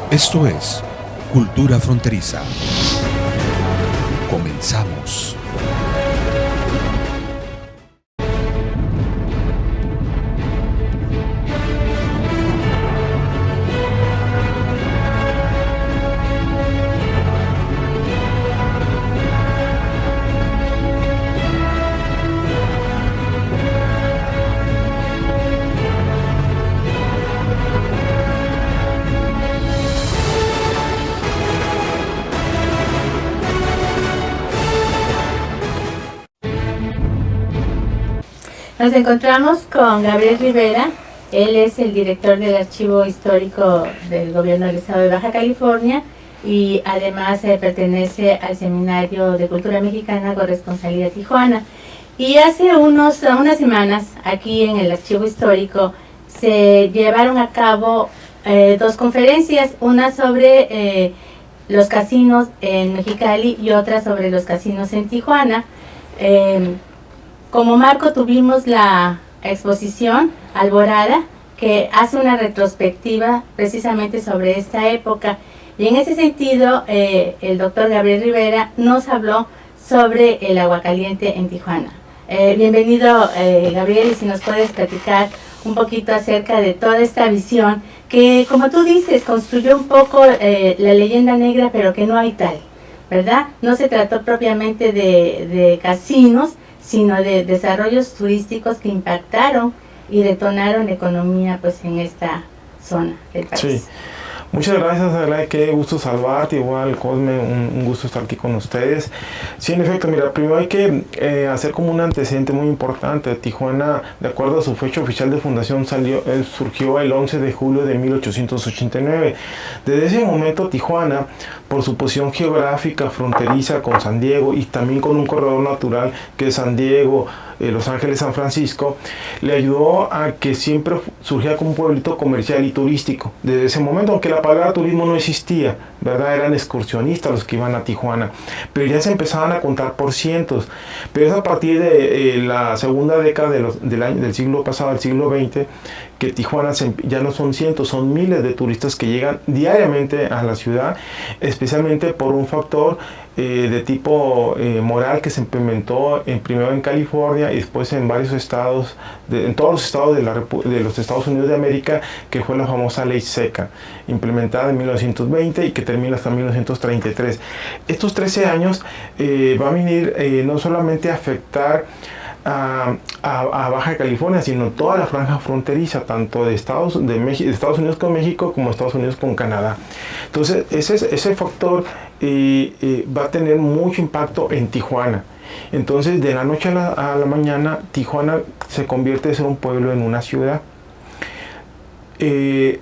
Esto es Cultura Fronteriza. Comenzamos. Nos encontramos con Gabriel Rivera. Él es el director del Archivo Histórico del Gobierno del Estado de Baja California y además pertenece al Seminario de Cultura Mexicana Corresponsalía Tijuana. Y hace unas semanas aquí en el Archivo Histórico se llevaron a cabo dos conferencias, una sobre los casinos en Mexicali y otra sobre los casinos en Tijuana. Como marco tuvimos la exposición Alborada, que hace una retrospectiva precisamente sobre esta época. Y en ese sentido, el doctor Gabriel Rivera nos habló sobre el agua caliente en Tijuana. Bienvenido, Gabriel, y si nos puedes platicar un poquito acerca de toda esta visión que, como tú dices, construyó un poco la leyenda negra, pero que no hay tal, ¿verdad? No se trató propiamente de casinos, sino de desarrollos turísticos que impactaron y detonaron la economía pues en esta zona del país. Sí. Muchas gracias, Adelaide, qué gusto saludarte, igual Cosme, un gusto estar aquí con ustedes. Sí, en efecto, mira, primero hay que hacer como un antecedente muy importante. Tijuana, de acuerdo a su fecha oficial de fundación, surgió el 11 de julio de 1889. Desde ese momento Tijuana, por su posición geográfica fronteriza con San Diego y también con un corredor natural que es San Diego, Los Ángeles, San Francisco, le ayudó a que siempre surgiera como un pueblito comercial y turístico. Desde ese momento, aunque la palabra turismo no existía, ¿verdad? Eran excursionistas los que iban a Tijuana, pero ya se empezaban a contar por cientos. Pero es a partir de la segunda década del siglo pasado, del siglo XX, que Tijuana ya no son cientos, son miles de turistas que llegan diariamente a la ciudad, especialmente por un factor de tipo moral que se implementó primero en California y después en varios estados, en todos los estados de los Estados Unidos de América, que fue la famosa ley seca, implementada en 1920 y que termina hasta 1933. Estos 13 años va a venir no solamente a afectar a Baja California, sino toda la franja fronteriza, tanto de Estados Unidos con México como Estados Unidos con Canadá. Entonces, ese factor va a tener mucho impacto en Tijuana. Entonces, de la noche a la mañana, Tijuana se convierte de ser un pueblo en una ciudad.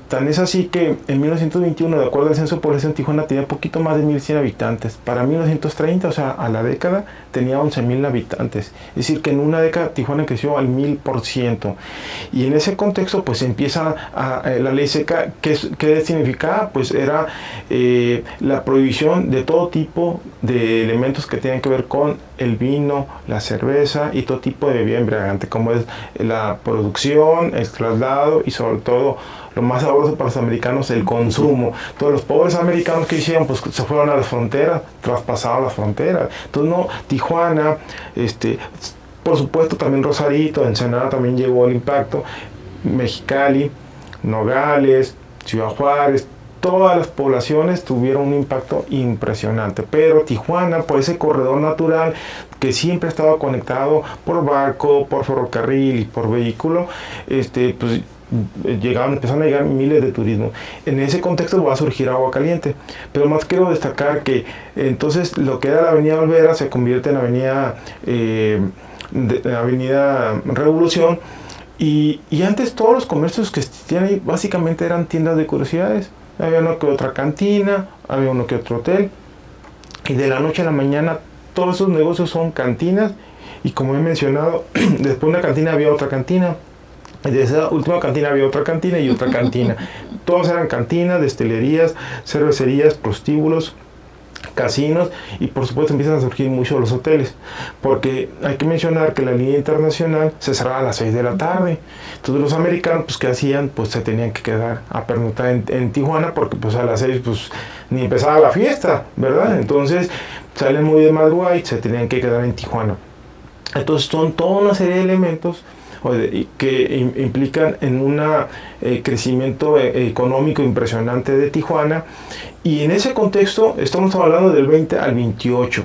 Tan es así que en 1921, de acuerdo al censo de población, Tijuana tenía poquito más de 1,100 habitantes. Para 1930, o sea, a la década, tenía 11,000 habitantes. Es decir, que en una década Tijuana creció al 1000%. Y en ese contexto, pues empieza la ley seca. ¿Qué significaba? Pues era la prohibición de todo tipo de elementos que tenían que ver con el vino, la cerveza y todo tipo de bebida embriagante, como es la producción, el traslado y sobre todo lo más sabroso para los americanos, el consumo. Todos los pobres americanos que hicieron, pues se fueron a las fronteras, traspasaron las fronteras. Entonces, no, Tijuana, por supuesto también Rosarito, Ensenada también llegó el impacto, Mexicali, Nogales, Ciudad Juárez, todas las poblaciones tuvieron un impacto impresionante, pero Tijuana, por ese corredor natural que siempre estaba conectado por barco, por ferrocarril y por vehículo, pues empezaron a llegar miles de turismo. En ese contexto va a surgir agua caliente, pero más quiero destacar que entonces lo que era la avenida Olvera se convierte en avenida Revolución, y antes todos los comercios que existían ahí básicamente eran tiendas de curiosidades. Había una que otra cantina, había uno que otro hotel, y de la noche a la mañana todos esos negocios son cantinas, y como he mencionado, después de una cantina había otra cantina, y de esa última cantina había otra cantina y otra cantina. Todas eran cantinas, destilerías, cervecerías, prostíbulos, casinos, y por supuesto empiezan a surgir muchos los hoteles, porque hay que mencionar que la línea internacional se cerraba a las 6 de la tarde. Entonces los americanos, pues ¿qué hacían? Pues se tenían que quedar a pernoctar en Tijuana, porque pues a las 6 pues ni empezaba la fiesta, ¿verdad? Entonces salen muy de madrugada y se tenían que quedar en Tijuana. Entonces son toda una serie de elementos que implican en un crecimiento económico impresionante de Tijuana, y en ese contexto estamos hablando del 20 al 28.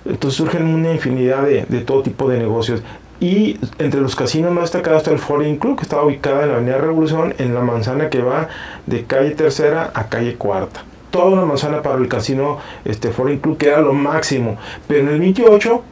Entonces surgen una infinidad de todo tipo de negocios, y entre los casinos más destacados está el Foreign Club, que está ubicado en la Avenida Revolución, en la manzana que va de calle Tercera a calle Cuarta. Toda una manzana para el casino Foreign Club, que era lo máximo. Pero en el 28,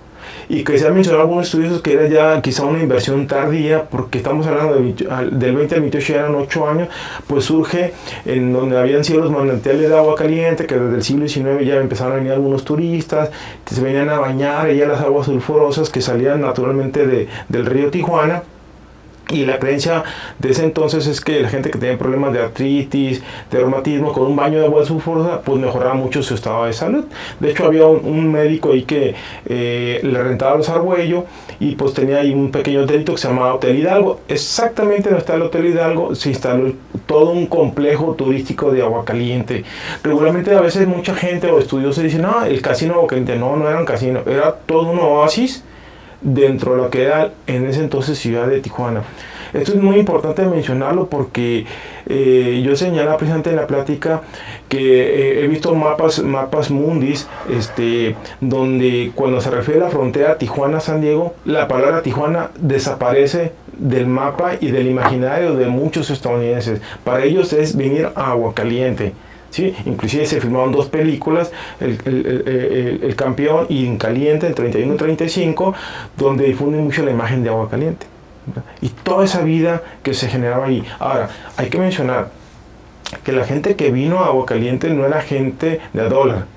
y que se han mencionado algunos estudios que era ya quizá una inversión tardía, porque estamos hablando del 20 al 28, ya eran 8 años, pues surge en donde habían sido los manantiales de agua caliente, que desde el siglo XIX ya empezaron a venir algunos turistas, que se venían a bañar, y ya las aguas sulfurosas que salían naturalmente del río Tijuana. Y la creencia de ese entonces es que la gente que tenía problemas de artritis, de reumatismo, con un baño de agua sulfurosa, pues mejoraba mucho su estado de salud. De hecho, había un médico ahí que le rentaba los Argüello, y pues tenía ahí un pequeño hotelito que se llamaba Hotel Hidalgo. Exactamente donde está el Hotel Hidalgo se instaló todo un complejo turístico de agua caliente. Regularmente a veces mucha gente o estudiosos dicen, no, el casino agua caliente. No era un casino, era todo un oasis dentro de lo que era en ese entonces ciudad de Tijuana. Esto es muy importante mencionarlo, porque yo señalaba precisamente en la plática que he visto mapas mundis, donde cuando se refiere a la frontera Tijuana-San Diego, la palabra Tijuana desaparece del mapa y del imaginario de muchos estadounidenses. Para ellos es venir a Aguacaliente. Sí, inclusive se filmaron 2 películas, El Campeón y En Caliente, en 31 y 35, donde difunden mucho la imagen de Aguacaliente, ¿verdad? Y toda esa vida que se generaba ahí. Ahora, hay que mencionar que la gente que vino a Aguacaliente no era gente de a dólar.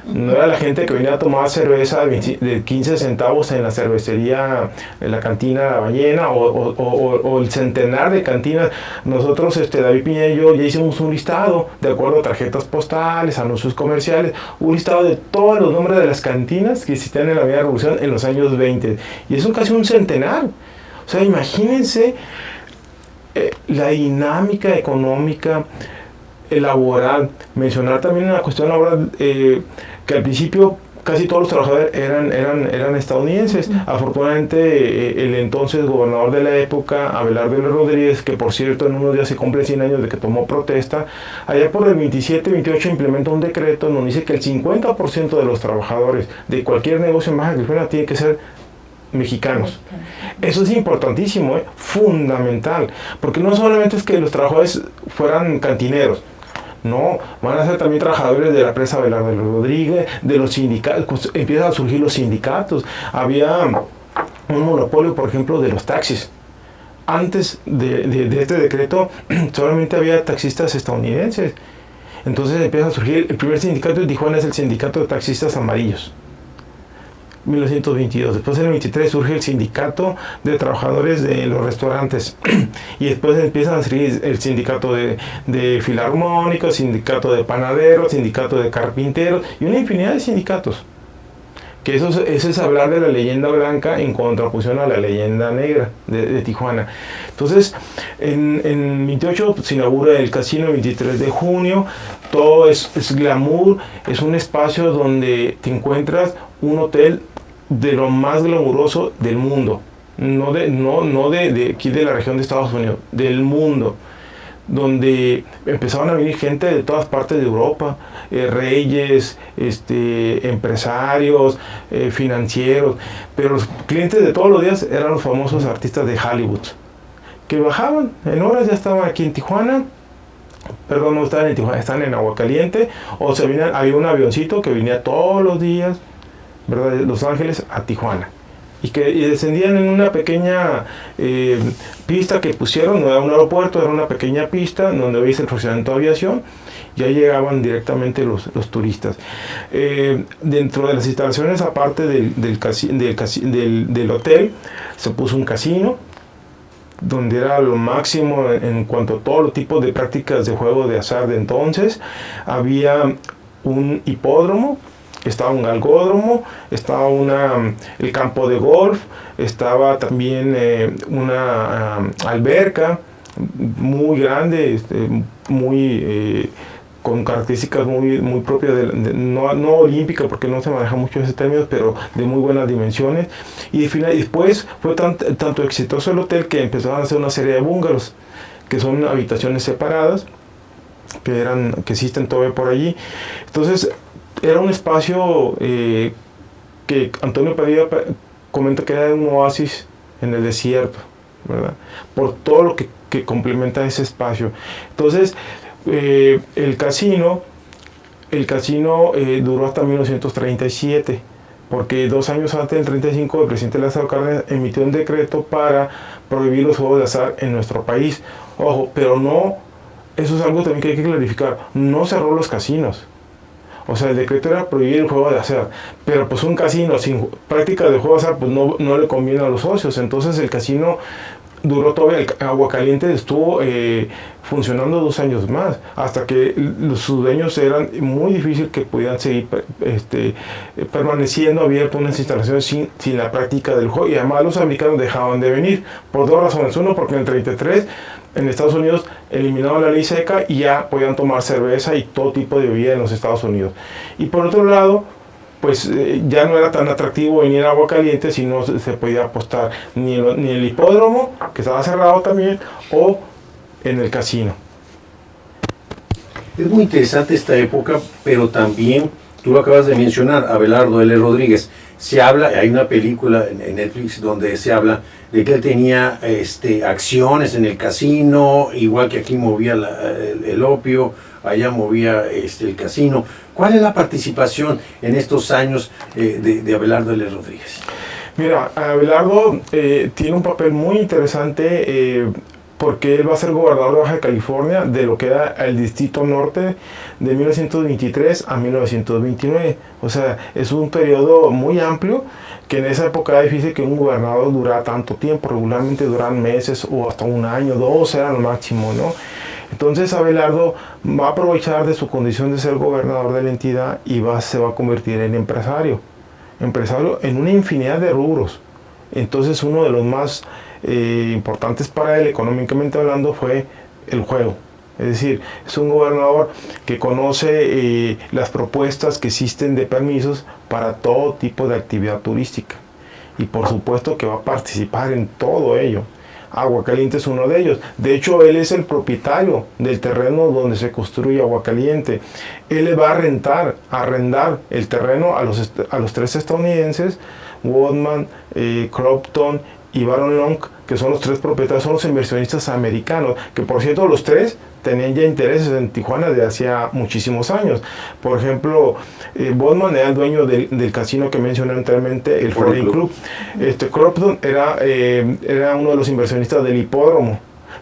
No era la gente que venía a tomar cerveza de 15 centavos en la cervecería, en la cantina La Ballena, o el centenar de cantinas. Nosotros, David Piña y yo, ya hicimos un listado, de acuerdo a tarjetas postales, anuncios comerciales, un listado de todos los nombres de las cantinas que existían en la Avenida Revolución en los años 20. Y es casi un centenar. O sea, imagínense la dinámica económica, laboral. Mencionar también una cuestión laboral, que al principio casi todos los trabajadores eran estadounidenses. Afortunadamente el entonces gobernador de la época, Abelardo L. Rodríguez, que por cierto en unos días se cumplen 100 años de que tomó protesta, allá por el 27-28 implementó un decreto donde dice que el 50% de los trabajadores de cualquier negocio en Baja California tiene que ser mexicanos. Eso es importantísimo, fundamental, porque no solamente es que los trabajadores fueran cantineros, no, van a ser también trabajadores de la empresa Abelardo Rodríguez, de los sindicatos. Pues empiezan a surgir los sindicatos. Había un monopolio, por ejemplo, de los taxis. Antes de este decreto solamente había taxistas estadounidenses. Entonces empieza a surgir, el primer sindicato de Tijuana es el sindicato de taxistas amarillos, 1922. Después en el 23 surge el sindicato de trabajadores de los restaurantes, y después empiezan a surgir el sindicato de filarmónicos, sindicato de panaderos, sindicato de carpinteros, y una infinidad de sindicatos. Que eso es hablar de la leyenda blanca en contraposición a la leyenda negra de Tijuana. Entonces, en 28 se inaugura el casino, el 23 de junio, todo es glamour, es un espacio donde te encuentras un hotel de lo más glamuroso del mundo, no de aquí de la región de Estados Unidos, del mundo, donde empezaban a venir gente de todas partes de Europa, reyes, empresarios, financieros, pero los clientes de todos los días eran los famosos artistas de Hollywood, que bajaban en horas, ya estaban aquí en Tijuana, perdón, no estaban en Tijuana, están en Aguacaliente, o se venían, había un avioncito que venía todos los días, ¿verdad?, de Los Ángeles a Tijuana, y descendían en una pequeña pista que pusieron, no era un aeropuerto, era una pequeña pista donde veis el fraccionamiento de aviación, ya llegaban directamente los turistas. Dentro de las instalaciones, aparte del hotel, se puso un casino, donde era lo máximo en cuanto a todos los tipos de prácticas de juego de azar de entonces. Había un hipódromo, estaba un galgódromo, estaba el campo de golf, estaba también una alberca muy grande, muy con características muy propias, no olímpica, porque no se maneja mucho ese término, pero de muy buenas dimensiones. Y después fue tanto exitoso el hotel que empezaron a hacer una serie de bungalows, que son habitaciones separadas, que existen todavía por allí. Entonces, era un espacio que Antonio Padilla comenta que era un oasis en el desierto, ¿verdad? Por todo lo que complementa ese espacio. Entonces, el casino duró hasta 1937, porque 2 años antes del 35 el presidente Lázaro Cárdenas emitió un decreto para prohibir los juegos de azar en nuestro país. Ojo, pero no, eso es algo también que hay que clarificar, no cerró los casinos. O sea, el decreto era prohibir el juego de azar, pero pues un casino sin práctica de juego de azar pues no le conviene a los socios. Entonces el casino duró todavía, Aguacaliente estuvo funcionando 2 años más, hasta que sus dueños eran muy difícil que pudieran seguir permaneciendo abiertos unas instalaciones sin la práctica del juego, y además los americanos dejaban de venir por 2 razones. Uno, porque en el 33 en Estados Unidos eliminaron la ley seca y ya podían tomar cerveza y todo tipo de bebida en los Estados Unidos. Y por otro lado, pues ya no era tan atractivo venir a Aguacaliente si no se podía apostar ni el hipódromo, que estaba cerrado también, o en el casino. Es muy interesante esta época, pero también, tú lo acabas de mencionar, Abelardo L. Rodríguez, se habla, hay una película en Netflix donde se habla de que él tenía acciones en el casino, igual que aquí movía el opio, allá movía el casino. ¿Cuál es la participación en estos años de Abelardo L. Rodríguez? Mira, Abelardo tiene un papel muy interesante porque él va a ser gobernador de Baja California de lo que era el Distrito Norte de 1923 a 1929. O sea, es un periodo muy amplio, que en esa época era difícil que un gobernador durara tanto tiempo. Regularmente duran meses o hasta 1 año, 2 eran lo máximo, ¿no? Entonces Abelardo va a aprovechar de su condición de ser gobernador de la entidad y se va a convertir en empresario en una infinidad de rubros. Entonces uno de los más importantes para él, económicamente hablando, fue el juego. Es decir, es un gobernador que conoce las propuestas que existen de permisos para todo tipo de actividad turística, y por supuesto que va a participar en todo ello. Aguacaliente es uno de ellos. De hecho, él es el propietario del terreno donde se construye Aguacaliente. Él le va a arrendar el terreno a los 3 estadounidenses, Woodman, Cropton y Baron Long, que son los 3 propietarios, son los inversionistas americanos, que por cierto los 3 tenían ya intereses en Tijuana de hacía muchísimos años. Por ejemplo, Woodman era el dueño del casino que mencioné anteriormente, el Foreign Club. Cropton era uno de los inversionistas del hipódromo,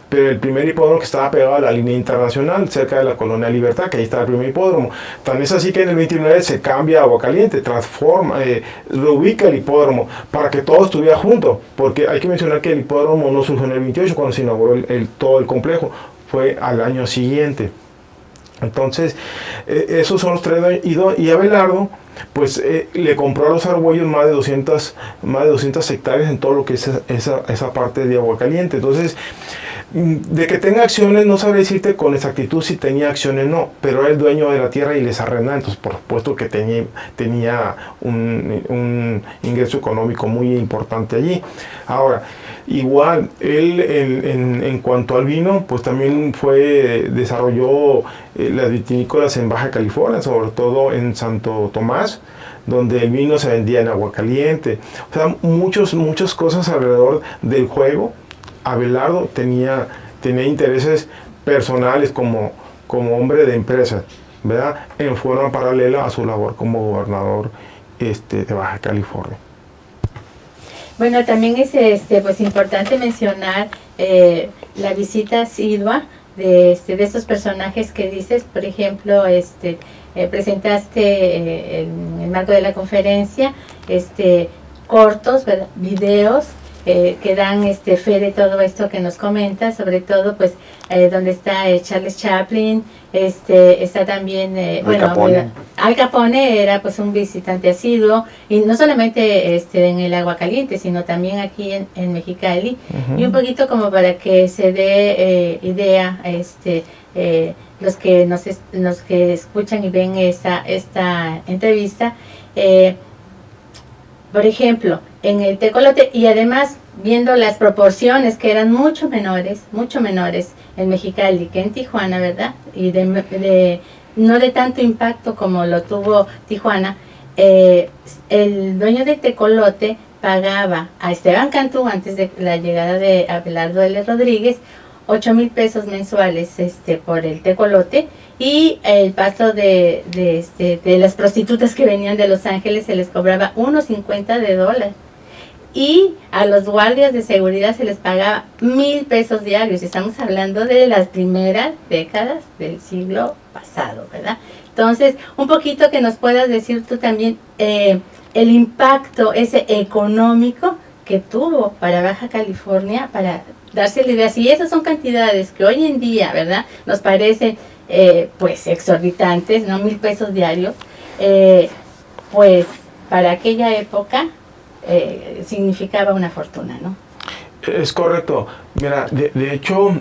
pero el primer hipódromo que estaba pegado a la línea internacional, cerca de la Colonia Libertad, que ahí está el primer hipódromo. Tan es así que en el 29 se cambia a Aguacaliente, reubica el hipódromo para que todo estuviera junto, porque hay que mencionar que el hipódromo no surgió en el 28 cuando se inauguró todo el complejo, fue al año siguiente. Entonces, esos son los 3, y Abelardo pues le compró a los Argüellos más de 200 hectáreas en todo lo que es esa parte de Aguacaliente. Entonces, de que tenga acciones, no sabré decirte con exactitud si tenía acciones, no, pero era el dueño de la tierra y les arrendaba, entonces por supuesto que tenía un ingreso económico muy importante allí. Ahora, igual, él en cuanto al vino, pues también desarrolló las vitinícolas en Baja California, sobre todo en Santo Tomás, donde el vino se vendía en Aguacaliente. O sea, muchas cosas alrededor del juego. Abelardo tenía intereses personales como hombre de empresa, ¿verdad? En forma paralela a su labor como gobernador de Baja California. Bueno, también es pues importante mencionar la visita asidua de estos personajes que dices. Por ejemplo, presentaste en el marco de la conferencia cortos, ¿verdad?, videos que dan fe de todo esto que nos comenta, sobre todo pues donde está Charles Chaplin, está también Al Capone era pues un visitante asiduo, y no solamente en el Agua Caliente, sino también aquí en Mexicali. Y un poquito como para que se dé idea los que escuchan y ven esta entrevista, por ejemplo, en el tecolote, y además viendo las proporciones que eran mucho menores en Mexicali que en Tijuana, ¿verdad? Y no de tanto impacto como lo tuvo Tijuana, el dueño del tecolote pagaba a Esteban Cantú, antes de la llegada de Abelardo L. Rodríguez, 8,000 pesos mensuales por el tecolote, y el paso de las prostitutas que venían de Los Ángeles se les cobraba $1.50, y a los guardias de seguridad se les pagaba 1,000 pesos diarios. Estamos hablando de las primeras décadas del siglo pasado, ¿verdad? Entonces, un poquito que nos puedas decir tú también el impacto ese económico que tuvo para Baja California, para darse la idea. Si esas son cantidades que hoy en día, ¿verdad?, nos parecen pues exorbitantes, ¿no? 1,000 pesos diarios, pues para aquella época significaba una fortuna, ¿no? Es correcto. Mira, de hecho,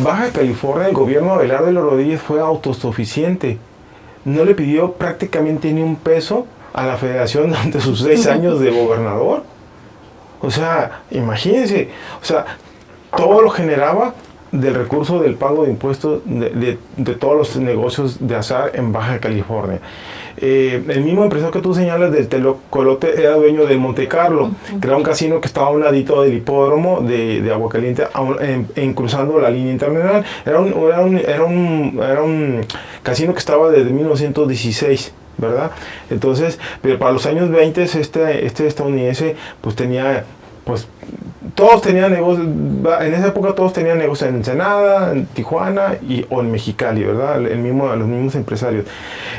Baja California, el gobierno de Abelardo L. Rodríguez fue autosuficiente. No le pidió prácticamente ni un peso a la federación durante sus 6 años de gobernador. O sea, imagínense, o sea, todo lo generaba del recurso del pago de impuestos de todos los negocios de azar en Baja California. El mismo empresario que tú señalas del tecolote era dueño del Monte Carlo, que era un casino que estaba a un ladito del hipódromo de Aguacaliente, cruzando la línea internacional. Era un casino que estaba desde 1916. ¿Verdad? Entonces, pero para los años 20 este estadounidense pues tenía, pues todos tenían negocios, en esa época todos tenían negocios en Ensenada, en Tijuana o en Mexicali, ¿verdad? Los mismos empresarios.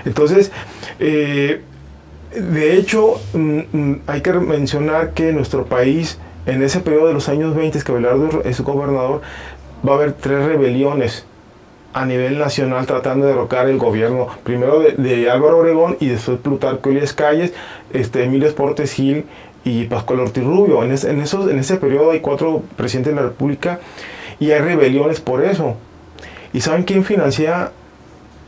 Entonces, de hecho, hay que mencionar que nuestro país, en ese periodo de los años 20 que Abelardo es gobernador, va a haber 3 rebeliones a nivel nacional tratando de derrocar el gobierno, primero de Álvaro Obregón y después Plutarco Elías Calles, Emilio Portes Gil y Pascual Ortiz Rubio. En ese periodo hay 4 presidentes de la República y hay rebeliones por eso. ¿Y saben quién financia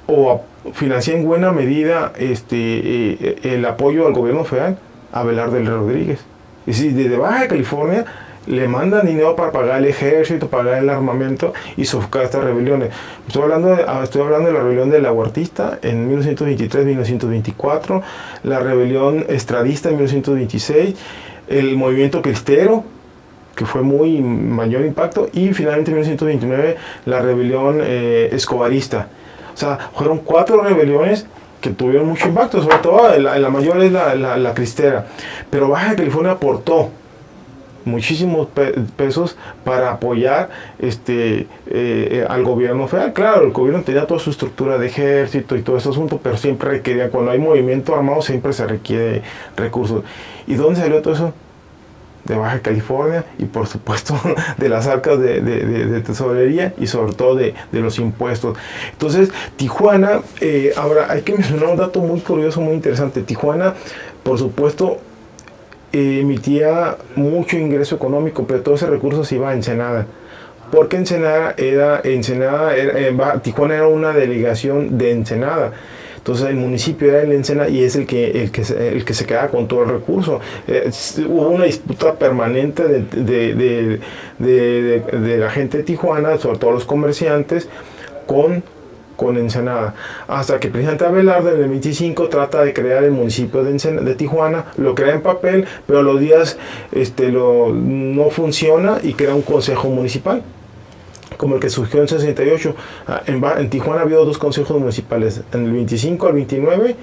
en buena medida el apoyo al gobierno federal? Abelardo L. Rodríguez. Es decir, desde Baja California le mandan dinero para pagar el ejército, pagar el armamento y sofocar estas rebeliones. Estoy hablando de la rebelión de la Huertista en 1923-1924, la rebelión estradista en 1926, el movimiento cristero, que fue muy mayor impacto, y finalmente en 1929 la rebelión escobarista. O sea, fueron 4 rebeliones que tuvieron mucho impacto, sobre todo la mayor es la cristera. Pero Baja California aportó muchísimos pesos para apoyar al gobierno federal. Claro, el gobierno tenía toda su estructura de ejército y todo ese asunto, pero siempre requería, cuando hay movimiento armado, siempre se requiere recursos. ¿Y dónde salió todo eso? De Baja California y por supuesto de las arcas de tesorería y sobre todo de los impuestos. Entonces, Tijuana, ahora hay que mencionar un dato muy curioso, muy interesante. Tijuana, por supuesto, emitía mucho ingreso económico, pero todo ese recurso se iba a Ensenada, porque Tijuana era una delegación de Ensenada. Entonces el municipio era el Ensenada y es el que se queda con todo el recurso. Hubo una disputa permanente de la gente de Tijuana, sobre todo los comerciantes, con Ensenada, hasta que presidente Abelardo en el 25 trata de crear el municipio de Tijuana, lo crea en papel, pero a los días no funciona y crea un consejo municipal, como el que surgió en 68. En Tijuana ha habido 2 consejos municipales, en el 25 al 29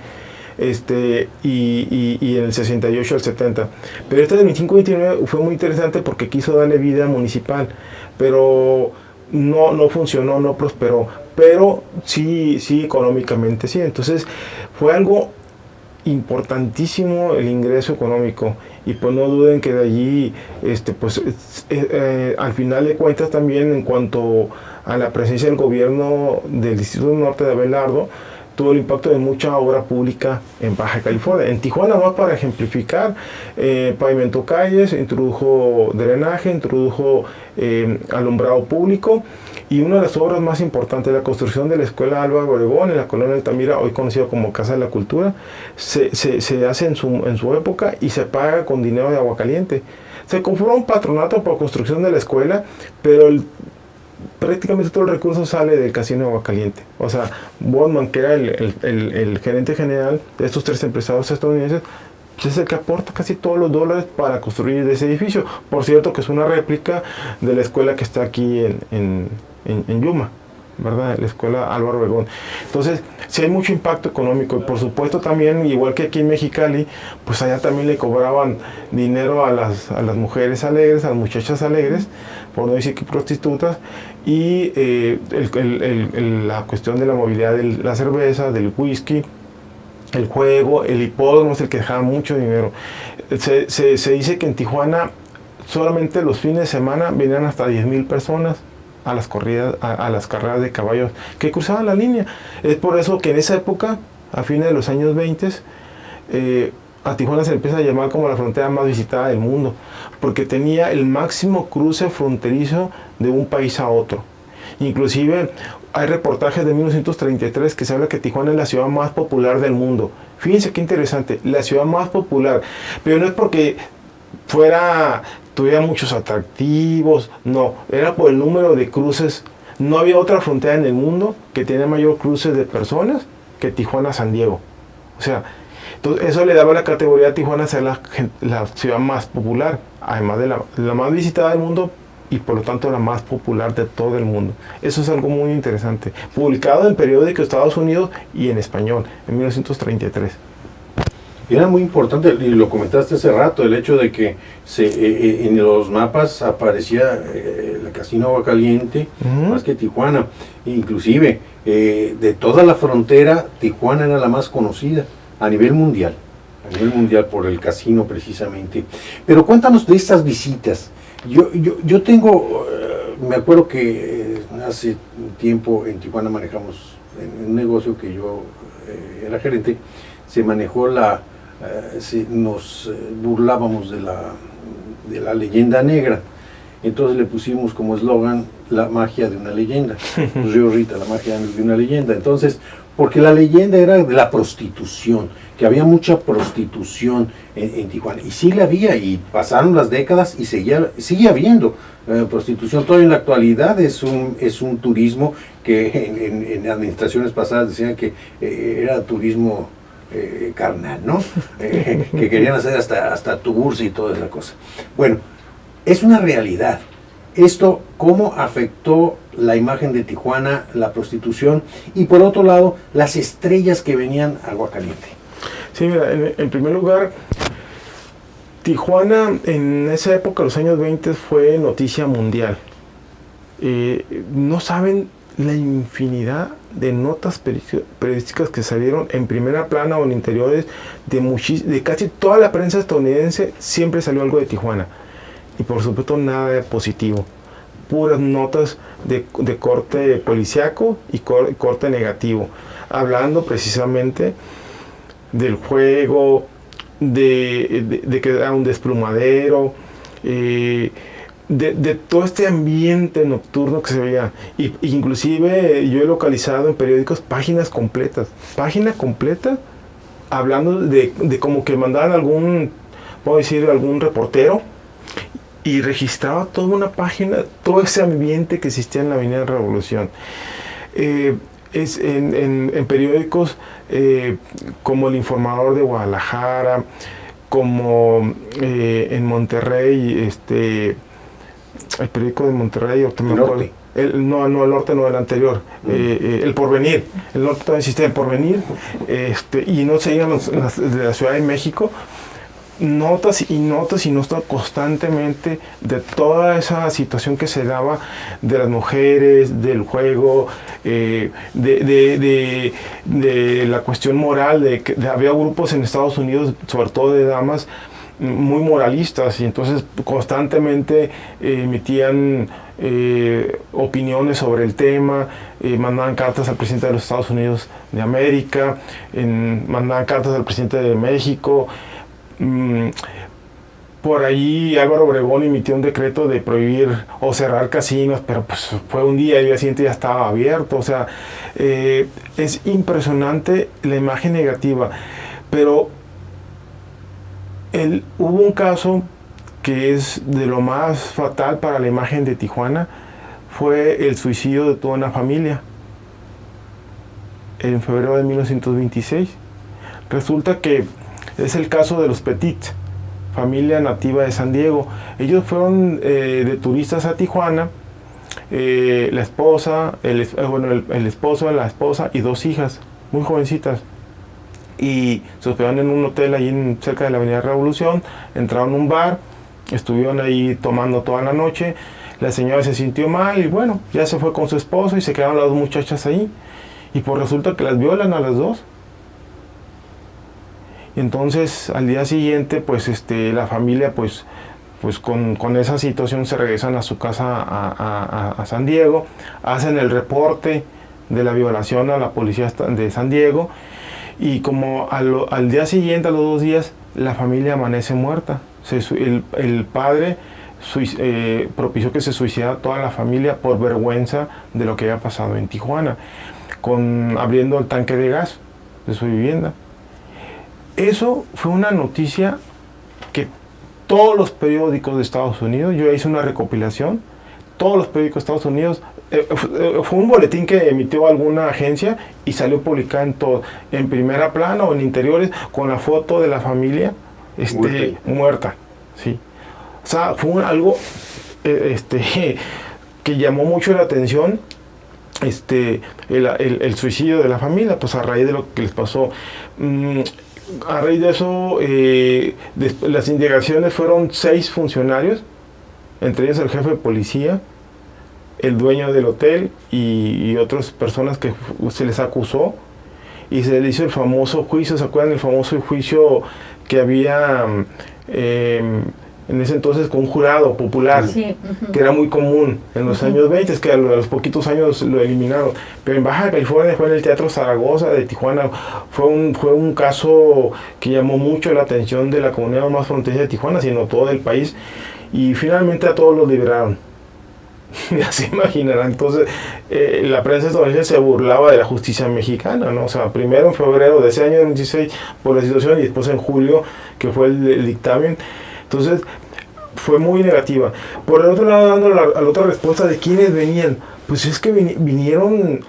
y en el 68 al 70. Pero del 25-29 fue muy interesante porque quiso darle vida municipal, pero no funcionó, no prosperó, pero sí económicamente sí. Entonces fue algo importantísimo el ingreso económico, y pues no duden que de allí al final de cuentas también, en cuanto a la presencia del gobierno del Distrito Norte de Abelardo, tuvo el impacto de mucha obra pública en Baja California. En Tijuana, más para ejemplificar, pavimentó calles, introdujo drenaje, introdujo alumbrado público, y una de las obras más importantes, la construcción de la Escuela Álvaro Obregón en la colonia Altamira, hoy conocida como Casa de la Cultura, se hace en su época, y se paga con dinero de Aguascalientes. Se conforma un patronato por construcción de la escuela, pero prácticamente todo el recurso sale del casino de Aguascalientes. O sea, Bodman, que era el gerente general de estos 3 empresarios estadounidenses, es el que aporta casi todos los dólares para construir ese edificio. Por cierto, que es una réplica de la escuela que está aquí en Yuma, ¿verdad? La escuela Álvaro Obregón. Entonces, sí hay mucho impacto económico, y por supuesto también, igual que aquí en Mexicali, pues allá también le cobraban dinero a las mujeres alegres, a las muchachas alegres, por no decir que prostitutas, y la cuestión de la movilidad de la cerveza, del whisky, el juego, el hipódromo es el que dejaba mucho dinero. Se dice que en Tijuana solamente los fines de semana venían hasta 10,000 personas a las corridas, a las carreras de caballos que cruzaban la línea. Es por eso que en esa época, a fines de los años 20, a Tijuana se le empieza a llamar como la frontera más visitada del mundo, porque tenía el máximo cruce fronterizo de un país a otro. Inclusive hay reportajes de 1933 que se habla que Tijuana es la ciudad más popular del mundo. Fíjense qué interesante, la ciudad más popular, pero no es porque tuviera muchos atractivos, no, era por el número de cruces. No había otra frontera en el mundo que tenía mayor cruces de personas que Tijuana-San Diego. O sea, entonces eso le daba la categoría a Tijuana a ser la ciudad más popular, además de la más visitada del mundo, y por lo tanto la más popular de todo el mundo. Eso es algo muy interesante, publicado en periódicos de Estados Unidos y en español, en 1933. Era muy importante, y lo comentaste hace rato, el hecho de que en los mapas aparecía el casino Aguascalientes, más que Tijuana. Inclusive, de toda la frontera, Tijuana era la más conocida a nivel mundial por el casino precisamente. Pero cuéntanos de estas visitas. Yo tengo, me acuerdo que hace un tiempo en Tijuana manejamos en un negocio que yo era gerente, se manejó nos burlábamos de la leyenda negra. Entonces le pusimos como eslogan la magia de una leyenda. Río Rita, la magia de una leyenda. Entonces, porque la leyenda era de la prostitución, que había mucha prostitución en Tijuana. Y sí la había, y pasaron las décadas y sigue habiendo prostitución. Todavía en la actualidad es un turismo que en administraciones pasadas decían que era turismo carnal, ¿no? Que querían hacer hasta tours y toda esa cosa. Bueno, es una realidad. Esto, ¿cómo afectó la imagen de Tijuana, la prostitución, y por otro lado, las estrellas que venían a Aguascalientes? Sí, mira, en primer lugar, Tijuana en esa época, los años 20, fue noticia mundial. No saben la infinidad de notas periodísticas que salieron en primera plana o en interiores de casi toda la prensa estadounidense. Siempre salió algo de Tijuana, y por supuesto nada de positivo, puras notas de corte policiaco y corte negativo, hablando precisamente del juego, de que era un desplumadero, de todo este ambiente nocturno que se veía. Inclusive yo he localizado en periódicos página completa, hablando de como que mandaban algún reportero, y registraba toda una página, todo ese ambiente que existía en la Avenida Revolución. En periódicos como El Informador de Guadalajara, como en Monterrey, el periódico de Monterrey, el norte. El norte no, el anterior, El Porvenir. El norte todavía existe, El Porvenir, y no se digan de la Ciudad de México. notas y notas constantemente de toda esa situación que se daba de las mujeres, del juego, de la cuestión moral, había grupos en Estados Unidos, sobre todo de damas, muy moralistas, y entonces constantemente emitían opiniones sobre el tema, mandaban cartas al presidente de los Estados Unidos de América, mandaban cartas al presidente de México. Por ahí Álvaro Obregón emitió un decreto de prohibir o cerrar casinos, pero pues fue un día y el día siguiente ya estaba abierto. O sea, es impresionante la imagen negativa, pero hubo un caso que es de lo más fatal para la imagen de Tijuana, fue el suicidio de toda una familia en febrero de 1926. Resulta que es el caso de los Petit, familia nativa de San Diego. Ellos fueron de turistas a Tijuana, la esposa, el esposo, la esposa y 2 hijas, muy jovencitas. Y se hospedaron en un hotel ahí cerca de la Avenida Revolución, entraron a un bar, estuvieron ahí tomando toda la noche. La señora se sintió mal y bueno, ya se fue con su esposo y se quedaron las 2 muchachas ahí. Y pues resulta que las violan a las 2. Y entonces al día siguiente pues la familia pues con esa situación se regresan a su casa a San Diego, hacen el reporte de la violación a la policía de San Diego, y como al día siguiente, a los 2 días, la familia amanece muerta. El padre propició que se suicidara toda la familia por vergüenza de lo que había pasado en Tijuana, abriendo el tanque de gas de su vivienda. Eso fue una noticia que todos los periódicos de Estados Unidos, yo hice una recopilación, todos los periódicos de Estados Unidos, fue un boletín que emitió alguna agencia y salió publicado en primera plana o en interiores con la foto de la familia muerta. Sí. O sea, fue algo que llamó mucho la atención, el suicidio de la familia, pues a raíz de lo que les pasó. A raíz de eso, las indagaciones fueron 6 funcionarios, entre ellos el jefe de policía, el dueño del hotel y otras personas que se les acusó, y se les hizo el famoso juicio. ¿Se acuerdan del famoso juicio que había en ese entonces con un jurado popular? Sí. Que era muy común en los años 20, que a los poquitos años lo eliminaron, pero en Baja California fue en el Teatro Zaragoza de Tijuana. Fue un caso que llamó mucho la atención de la comunidad no más fronteriza de Tijuana, sino todo el país, y finalmente a todos los liberaron. Ya se imaginarán. Entonces la prensa estadounidense se burlaba de la justicia mexicana, ¿no? O sea, primero en febrero de ese año 26 por la situación, y después en julio, que fue el dictamen. Entonces fue muy negativa. Por el otro lado, dando la otra respuesta de quiénes venían, pues es que vinieron,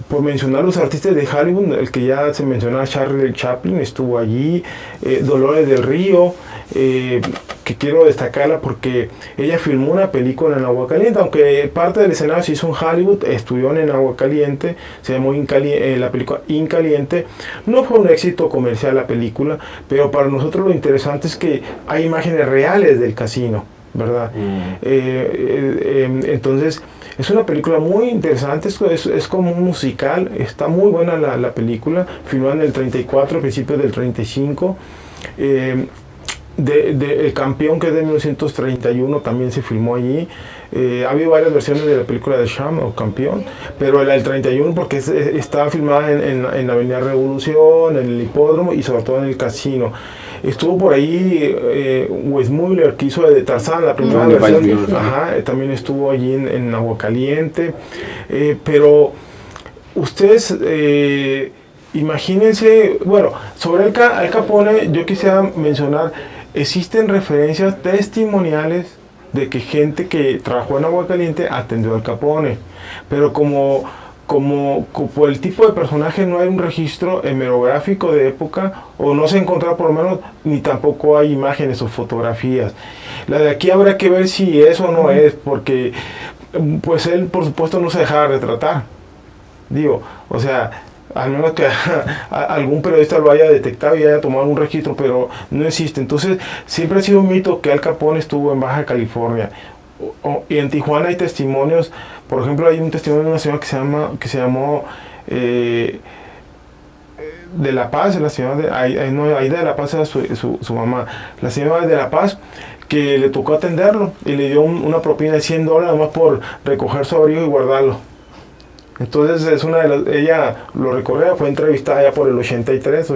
por mencionar los artistas de Hollywood, el que ya se mencionaba, Charlie Chaplin estuvo allí, Dolores del Río, que quiero destacarla porque ella filmó una película en Aguascalientes, aunque parte del escenario se hizo en Hollywood, estudió en Aguascalientes, se llamó la película Incaliente. No fue un éxito comercial la película, pero para nosotros lo interesante es que hay imágenes reales del casino, ¿verdad? Entonces es una película muy interesante, es como un musical, está muy buena la película, filmada en el 34, principios del 35. El Campeón, que es de 1931, también se filmó allí. Ha habido varias versiones de la película de Sham o Campeón, pero la del 31 porque estaba filmada en la Avenida Revolución, en el hipódromo y sobre todo en el casino. Estuvo por ahí Wes Muller, que hizo de Tarzán, la primera versión. También estuvo allí en Aguascalientes. Pero ustedes imagínense, bueno, sobre Al Capone yo quisiera mencionar, existen referencias testimoniales de que gente que trabajó en Aguascalientes atendió a Al Capone, pero como por el tipo de personaje no hay un registro hemerográfico de época, o no se encontró por lo menos, ni tampoco hay imágenes o fotografías. La de aquí habrá que ver si eso no es, porque pues él por supuesto no se dejaba retratar. Digo, o sea, al menos que algún periodista lo haya detectado y haya tomado un registro, pero no existe. Entonces, siempre ha sido un mito que Al Capone estuvo en Baja California. Y en Tijuana hay testimonios, por ejemplo, hay un testimonio de una señora que se llamó de La Paz, la señora de Aida de La Paz era su mamá, la señora de La Paz, que le tocó atenderlo y le dio una propina de $100 más por recoger su abrigo y guardarlo. Entonces es ella lo recorrió, fue entrevistada ya por el 83,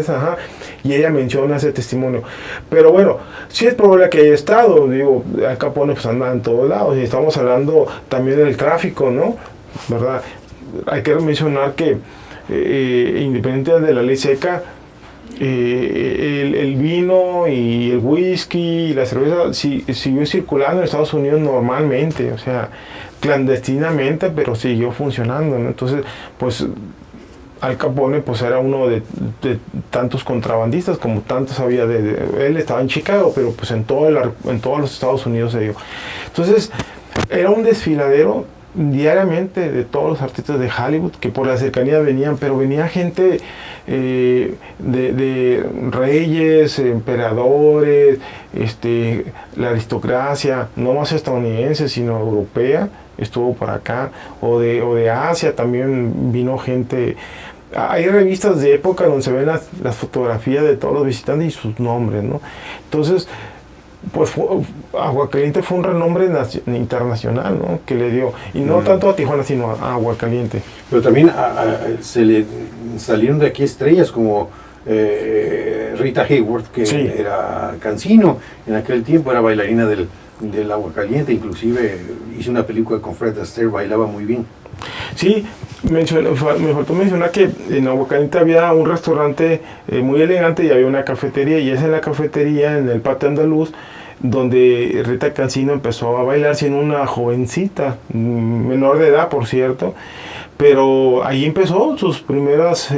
ajá, y ella menciona ese testimonio. Pero bueno, sí es probable que haya estado, digo, Al Capone pues anda en todos lados, y estamos hablando también del tráfico, ¿no? ¿Verdad? Hay que mencionar que independiente de la ley seca, el vino y el whisky y la cerveza siguió circulando en Estados Unidos normalmente, o sea, clandestinamente, pero siguió funcionando, ¿no? Entonces, pues Al Capone pues era uno de tantos contrabandistas como tantos había él estaba en Chicago, pero pues en todos los Estados Unidos se dio. Entonces, era un desfiladero diariamente de todos los artistas de Hollywood que por la cercanía venían, pero venía gente de reyes, emperadores, la aristocracia, no más estadounidense sino europea, estuvo por acá, o de Asia también vino gente. Hay revistas de época donde se ven las fotografías de todos los visitantes y sus nombres, ¿no? Entonces, pues Aguascalientes fue un renombre internacional, ¿no? Que le dio, y no tanto a Tijuana sino a Aguascalientes. Pero también se le salieron de aquí estrellas como Rita Hayworth, que sí, era cancino en aquel tiempo, era bailarina del Aguascalientes, inclusive hizo una película con Fred Astaire, bailaba muy bien. Sí, me faltó mencionar que en Aguascalientes había un restaurante muy elegante y había una cafetería, y es en la cafetería, en el patio andaluz, donde Rita Cancino empezó a bailar siendo una jovencita, menor de edad por cierto, pero ahí empezó sus primeras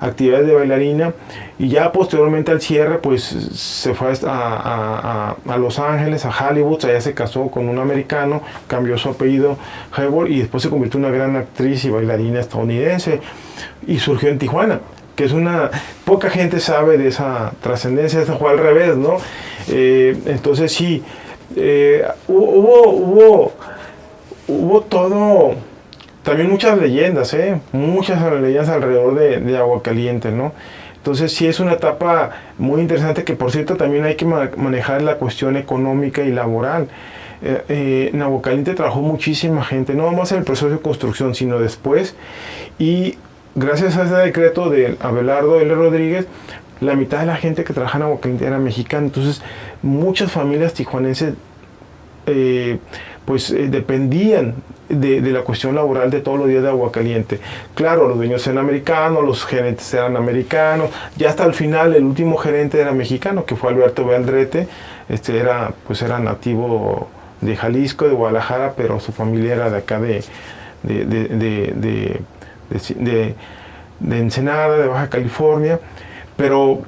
actividades de bailarina, y ya posteriormente al cierre pues se fue a Los Ángeles, a Hollywood, allá se casó con un americano, cambió su apellido Hayworth y después se convirtió en una gran actriz y bailarina estadounidense, y surgió en Tijuana, que es poca gente sabe de esa trascendencia, esa fue al revés, ¿no? Entonces sí, hubo todo, también muchas leyendas alrededor de Aguascalientes, ¿no? Entonces sí es una etapa muy interesante que, por cierto, también hay que manejar la cuestión económica y laboral. En Aguascalientes trabajó muchísima gente, no más en el proceso de construcción, sino después, y gracias a ese decreto de Abelardo L. Rodríguez, la mitad de la gente que trabaja en Aguascalientes era mexicana. Entonces muchas familias tijuanenses dependían de la cuestión laboral de todos los días de Aguascalientes. Claro, los dueños eran americanos, los gerentes eran americanos, ya hasta el final el último gerente era mexicano, que fue Alberto B. Aldrete. Era nativo de Jalisco, de Guadalajara, pero su familia era de acá de Ensenada, de Baja California, pero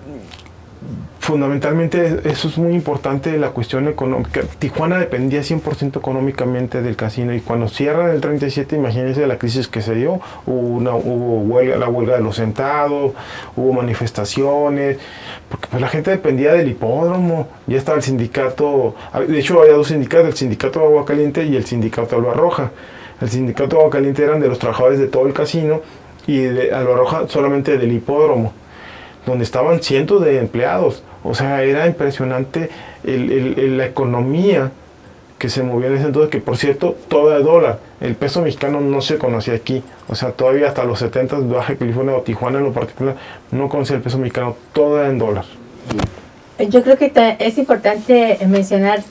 fundamentalmente eso es muy importante, la cuestión económica. Tijuana dependía 100% económicamente del casino, y cuando cierran el 37, imagínense la crisis que se dio, hubo la huelga de los sentados, hubo manifestaciones, porque pues la gente dependía del hipódromo, ya estaba el sindicato, de hecho había dos sindicatos, el sindicato de Aguascalientes y el sindicato de Alba Roja. El sindicato de Aguascalientes eran de los trabajadores de todo el casino, y de Alba Roja solamente del hipódromo, donde estaban cientos de empleados. O sea, era impresionante la economía que se movía en ese entonces, que por cierto, todo de dólar. El peso mexicano no se conocía aquí. O sea, todavía hasta los 70, Baja California o Tijuana en lo particular, no conocía el peso mexicano, todo en dólar. Yo creo que es importante mencionar,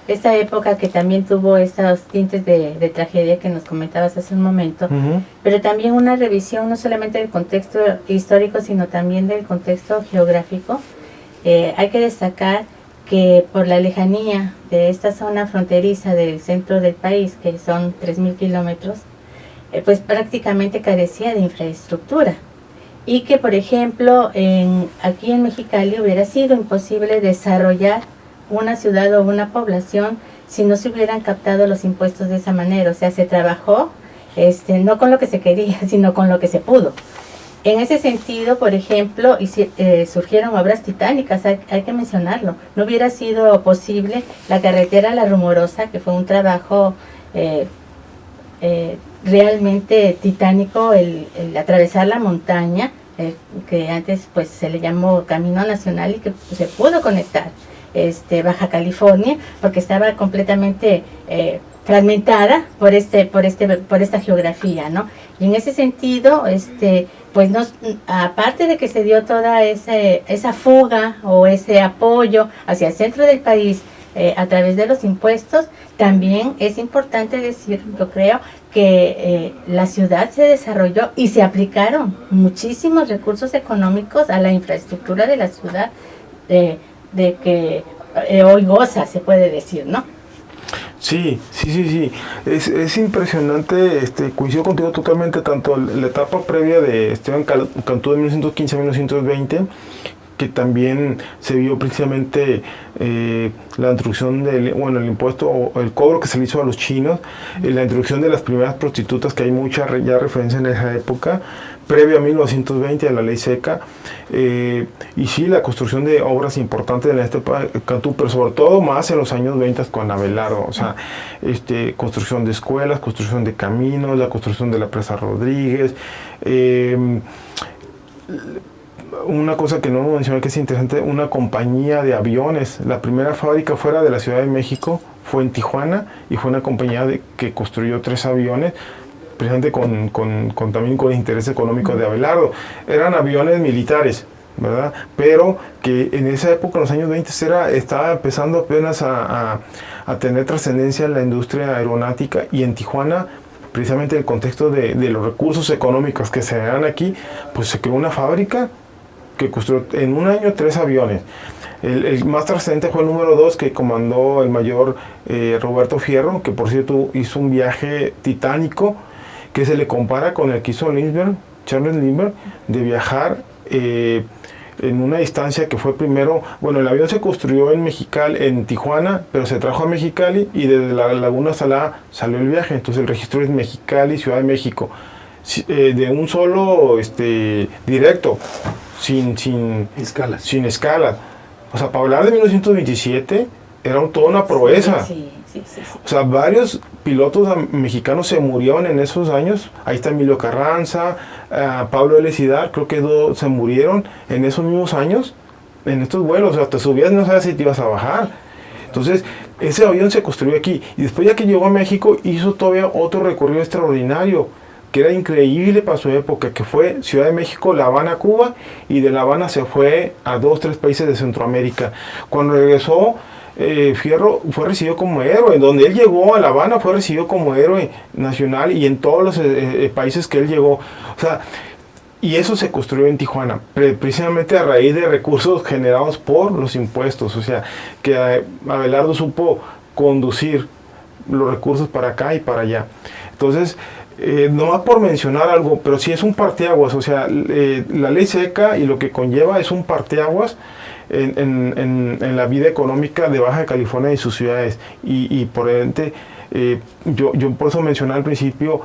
esta época que también tuvo estos tintes de tragedia que nos comentabas hace un momento, pero también una revisión no solamente del contexto histórico, sino también del contexto geográfico. Hay que destacar que por la lejanía de esta zona fronteriza del centro del país, que son 3.000 kilómetros, pues prácticamente carecía de infraestructura. Y que, por ejemplo, aquí en Mexicali hubiera sido imposible desarrollar una ciudad o una población si no se hubieran captado los impuestos de esa manera. O sea, se trabajó no con lo que se quería, sino con lo que se pudo. En ese sentido, por ejemplo, surgieron obras titánicas, hay que mencionarlo. No hubiera sido posible la carretera La Rumorosa, que fue un trabajo realmente titánico, el atravesar la montaña, que antes pues se le llamó Camino Nacional y que se pudo conectar Baja California, porque estaba completamente fragmentada por esta geografía, ¿no? Y en ese sentido, pues aparte de que se dio toda esa fuga o ese apoyo hacia el centro del país a través de los impuestos, también es importante decir, yo creo, que la ciudad se desarrolló y se aplicaron muchísimos recursos económicos a la infraestructura de la ciudad de que hoy goza, se puede decir, ¿no? Sí. Es impresionante, coincido contigo totalmente, tanto la etapa previa de Esteban Cantú de 1915 a 1920, que también se vio precisamente la introducción del el impuesto o el cobro que se le hizo a los chinos, la introducción de las primeras prostitutas, que hay mucha ya referencia en esa época, previo a 1920 a la ley seca, y sí, la construcción de obras importantes en este Cantú, pero sobre todo más en los años 20 con Abelardo, o sea, construcción de escuelas, construcción de caminos, la construcción de la presa Rodríguez, una cosa que no mencioné que es interesante, una compañía de aviones. La primera fábrica fuera de la Ciudad de México fue en Tijuana y fue una compañía que construyó 3 aviones, precisamente también con interés económico de Abelardo. Eran aviones militares, ¿verdad? Pero que en esa época, en los años 20, estaba empezando apenas a tener trascendencia en la industria aeronáutica, y en Tijuana, precisamente en el contexto de los recursos económicos que se dan aquí, pues se creó una fábrica que construyó en un año 3 aviones. El más trascendente fue el número 2, que comandó el mayor Roberto Fierro, que por cierto hizo un viaje titánico que se le compara con el que hizo Charles Lindbergh, de viajar en una distancia que fue primero, el avión se construyó en Tijuana, pero se trajo a Mexicali, y desde la Laguna Salada salió el viaje. Entonces el registro es Mexicali, Ciudad de México, de un solo directo, sin escalas. O sea, para hablar de 1927 era toda una proeza. Sí. O sea, varios pilotos mexicanos se murieron en esos años. Ahí está Emilio Carranza, Pablo L. Cidar, creo que 2 se murieron en esos mismos años, en estos vuelos. O sea, te subías, no sabías si te ibas a bajar. Entonces, ese avión se construyó aquí. Y después, ya que llegó a México, hizo todavía otro recorrido extraordinario, que era increíble para su época, que fue Ciudad de México, La Habana, Cuba, y de La Habana se fue a 2-3 países de Centroamérica. Cuando regresó, Fierro fue recibido como héroe. Donde él llegó a La Habana fue recibido como héroe nacional, y en todos los países que él llegó. O sea, y eso se construyó en Tijuana, precisamente a raíz de recursos generados por los impuestos. O sea, que Abelardo supo conducir los recursos para acá y para allá. Entonces, no más por mencionar algo, pero sí es un parteaguas. O sea, la ley seca y lo que conlleva es un parteaguas en la vida económica de Baja California y sus ciudades, y por ende, yo por eso mencioné al principio,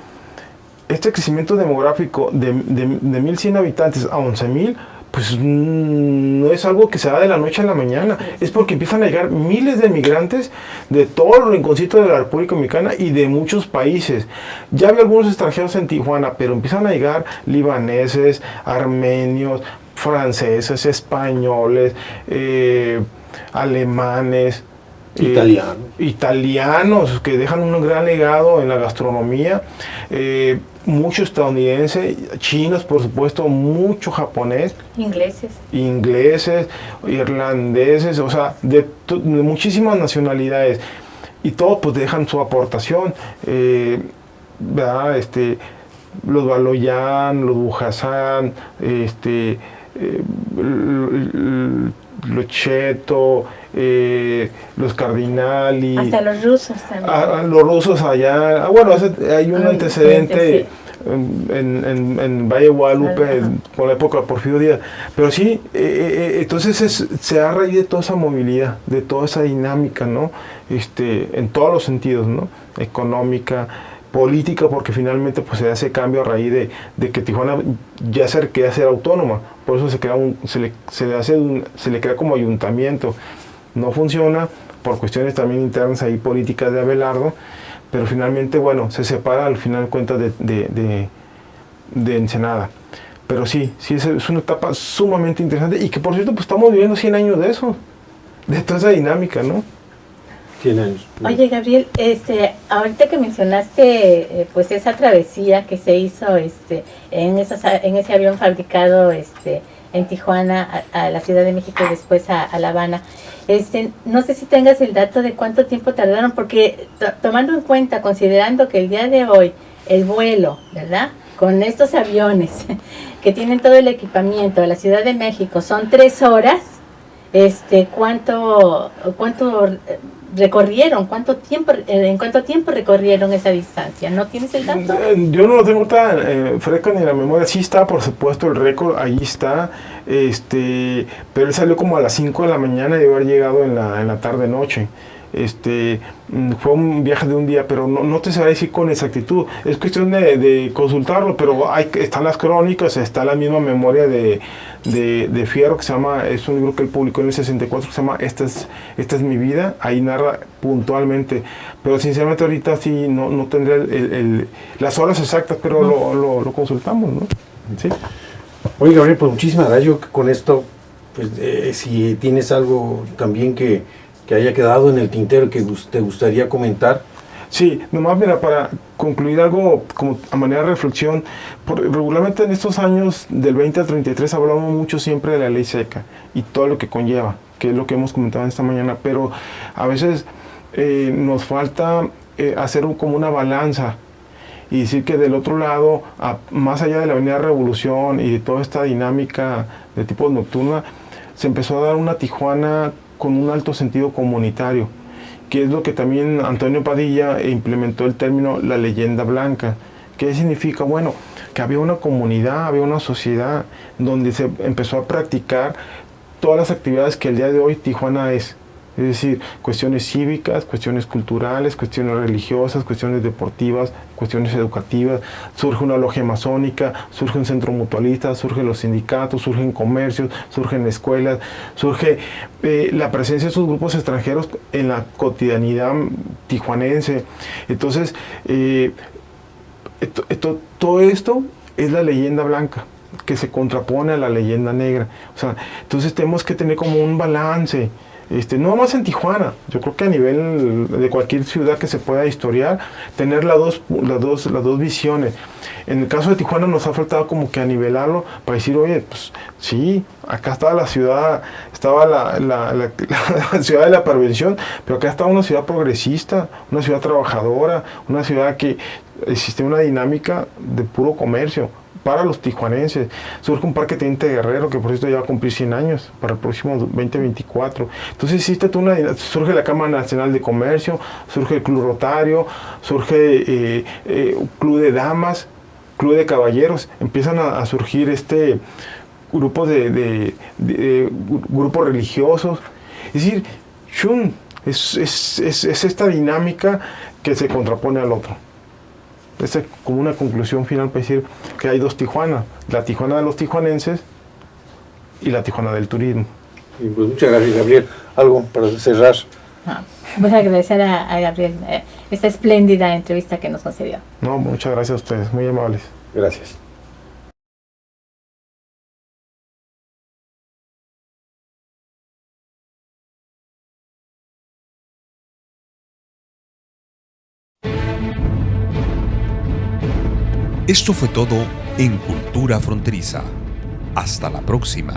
este crecimiento demográfico de 1,100 habitantes a 11,000, pues no es algo que se da de la noche a la mañana. Es porque empiezan a llegar miles de migrantes de todos los rinconcitos de la República Mexicana y de muchos países. Ya había algunos extranjeros en Tijuana, pero empiezan a llegar libaneses, armenios, franceses, españoles, alemanes, italianos, que dejan un gran legado en la gastronomía, mucho estadounidense, chinos, por supuesto, mucho japonés, ingleses, irlandeses, o sea, de muchísimas nacionalidades, y todos pues dejan su aportación, ¿verdad? Los Baloyán, los Bujasán, los Cheto, los Cardinali, hasta los rusos también. Los rusos allá, hay un antecedente, sí, en Valle de Guadalupe, con la época de Porfirio Díaz, pero sí, entonces se da a raíz de toda esa movilidad, de toda esa dinámica, ¿no? En todos los sentidos, ¿no? Económica, política, porque finalmente pues se hace cambio a raíz de que Tijuana ya se quería ser autónoma, por eso se le crea como ayuntamiento. No funciona por cuestiones también internas ahí políticas de Abelardo, pero finalmente, bueno, se separa al final de cuentas de Ensenada. Pero sí, es una etapa sumamente interesante y que por cierto pues estamos viviendo 100 años de eso, de toda esa dinámica, ¿no? 100 años. Oye, Gabriel, ahorita que mencionaste pues esa travesía que se hizo en ese avión fabricado en Tijuana a la Ciudad de México y después a La Habana, no sé si tengas el dato de cuánto tiempo tardaron, porque tomando en cuenta, considerando que el día de hoy el vuelo, ¿verdad?, con estos aviones que tienen todo el equipamiento a la Ciudad de México son 3 horas, ¿cuánto recorrieron? ¿En cuánto tiempo recorrieron esa distancia? ¿No tienes el dato? Yo no lo tengo tan fresco ni en la memoria. Sí está, por supuesto, el récord, ahí está. Pero él salió como a las 5 de la mañana y debe haber llegado en la tarde-noche. Fue un viaje de un día, pero no te sabré decir con exactitud. Es cuestión de consultarlo, pero están las crónicas, está la misma memoria de Fierro, que se llama, es un libro que él publicó en el 64, que se llama Esta es mi vida. Ahí narra puntualmente, pero sinceramente ahorita sí no tendré las horas exactas, pero lo consultamos, ¿no? ¿Sí? Oye, Gabriel, pues muchísimas gracias. Yo con esto, pues si tienes algo también que haya quedado en el tintero que te gustaría comentar. Sí, nomás mira, para concluir algo como a manera de reflexión, regularmente en estos años del 20 al 33 hablamos mucho siempre de la ley seca y todo lo que conlleva, que es lo que hemos comentado esta mañana, pero a veces nos falta hacer como una balanza y decir que del otro lado, más allá de la Avenida Revolución y de toda esta dinámica de tipo nocturna, se empezó a dar una Tijuana con un alto sentido comunitario, que es lo que también Antonio Padilla implementó el término la leyenda blanca. ¿Qué significa? Bueno, que había una comunidad, había una sociedad donde se empezó a practicar todas las actividades que el día de hoy Tijuana es. Es decir, cuestiones cívicas, cuestiones culturales, cuestiones religiosas, cuestiones deportivas, cuestiones educativas. Surge una logia masónica, surge un centro mutualista, surgen los sindicatos, surgen comercios, surgen escuelas, surge la presencia de esos grupos extranjeros en la cotidianidad tijuanense. Entonces, todo esto es la leyenda blanca, que se contrapone a la leyenda negra. O sea, entonces tenemos que tener como un balance. No más en Tijuana, yo creo que a nivel de cualquier ciudad que se pueda historiar, tener las dos visiones. En el caso de Tijuana nos ha faltado como que a nivelarlo para decir, oye, pues sí, acá estaba la ciudad, estaba la ciudad de la perversión, pero acá estaba una ciudad progresista, una ciudad trabajadora, una ciudad que existe una dinámica de puro comercio para los tijuanenses. Surge un parque Teniente Guerrero, que por cierto ya va a cumplir 100 años para el próximo 2024. Entonces surge la Cámara Nacional de Comercio, surge el Club Rotario, surge un club de damas, club de caballeros, empiezan a surgir grupos grupos religiosos. Es decir, es esta dinámica que se contrapone al otro. Esa es como una conclusión final para decir que hay dos Tijuanas, la Tijuana de los tijuanenses y la Tijuana del turismo. Y pues muchas gracias, Gabriel. ¿Algo para cerrar? Voy a agradecer a Gabriel esta espléndida entrevista que nos concedió. No, muchas gracias a ustedes, muy amables. Gracias. Esto fue todo en Cultura Fronteriza. Hasta la próxima.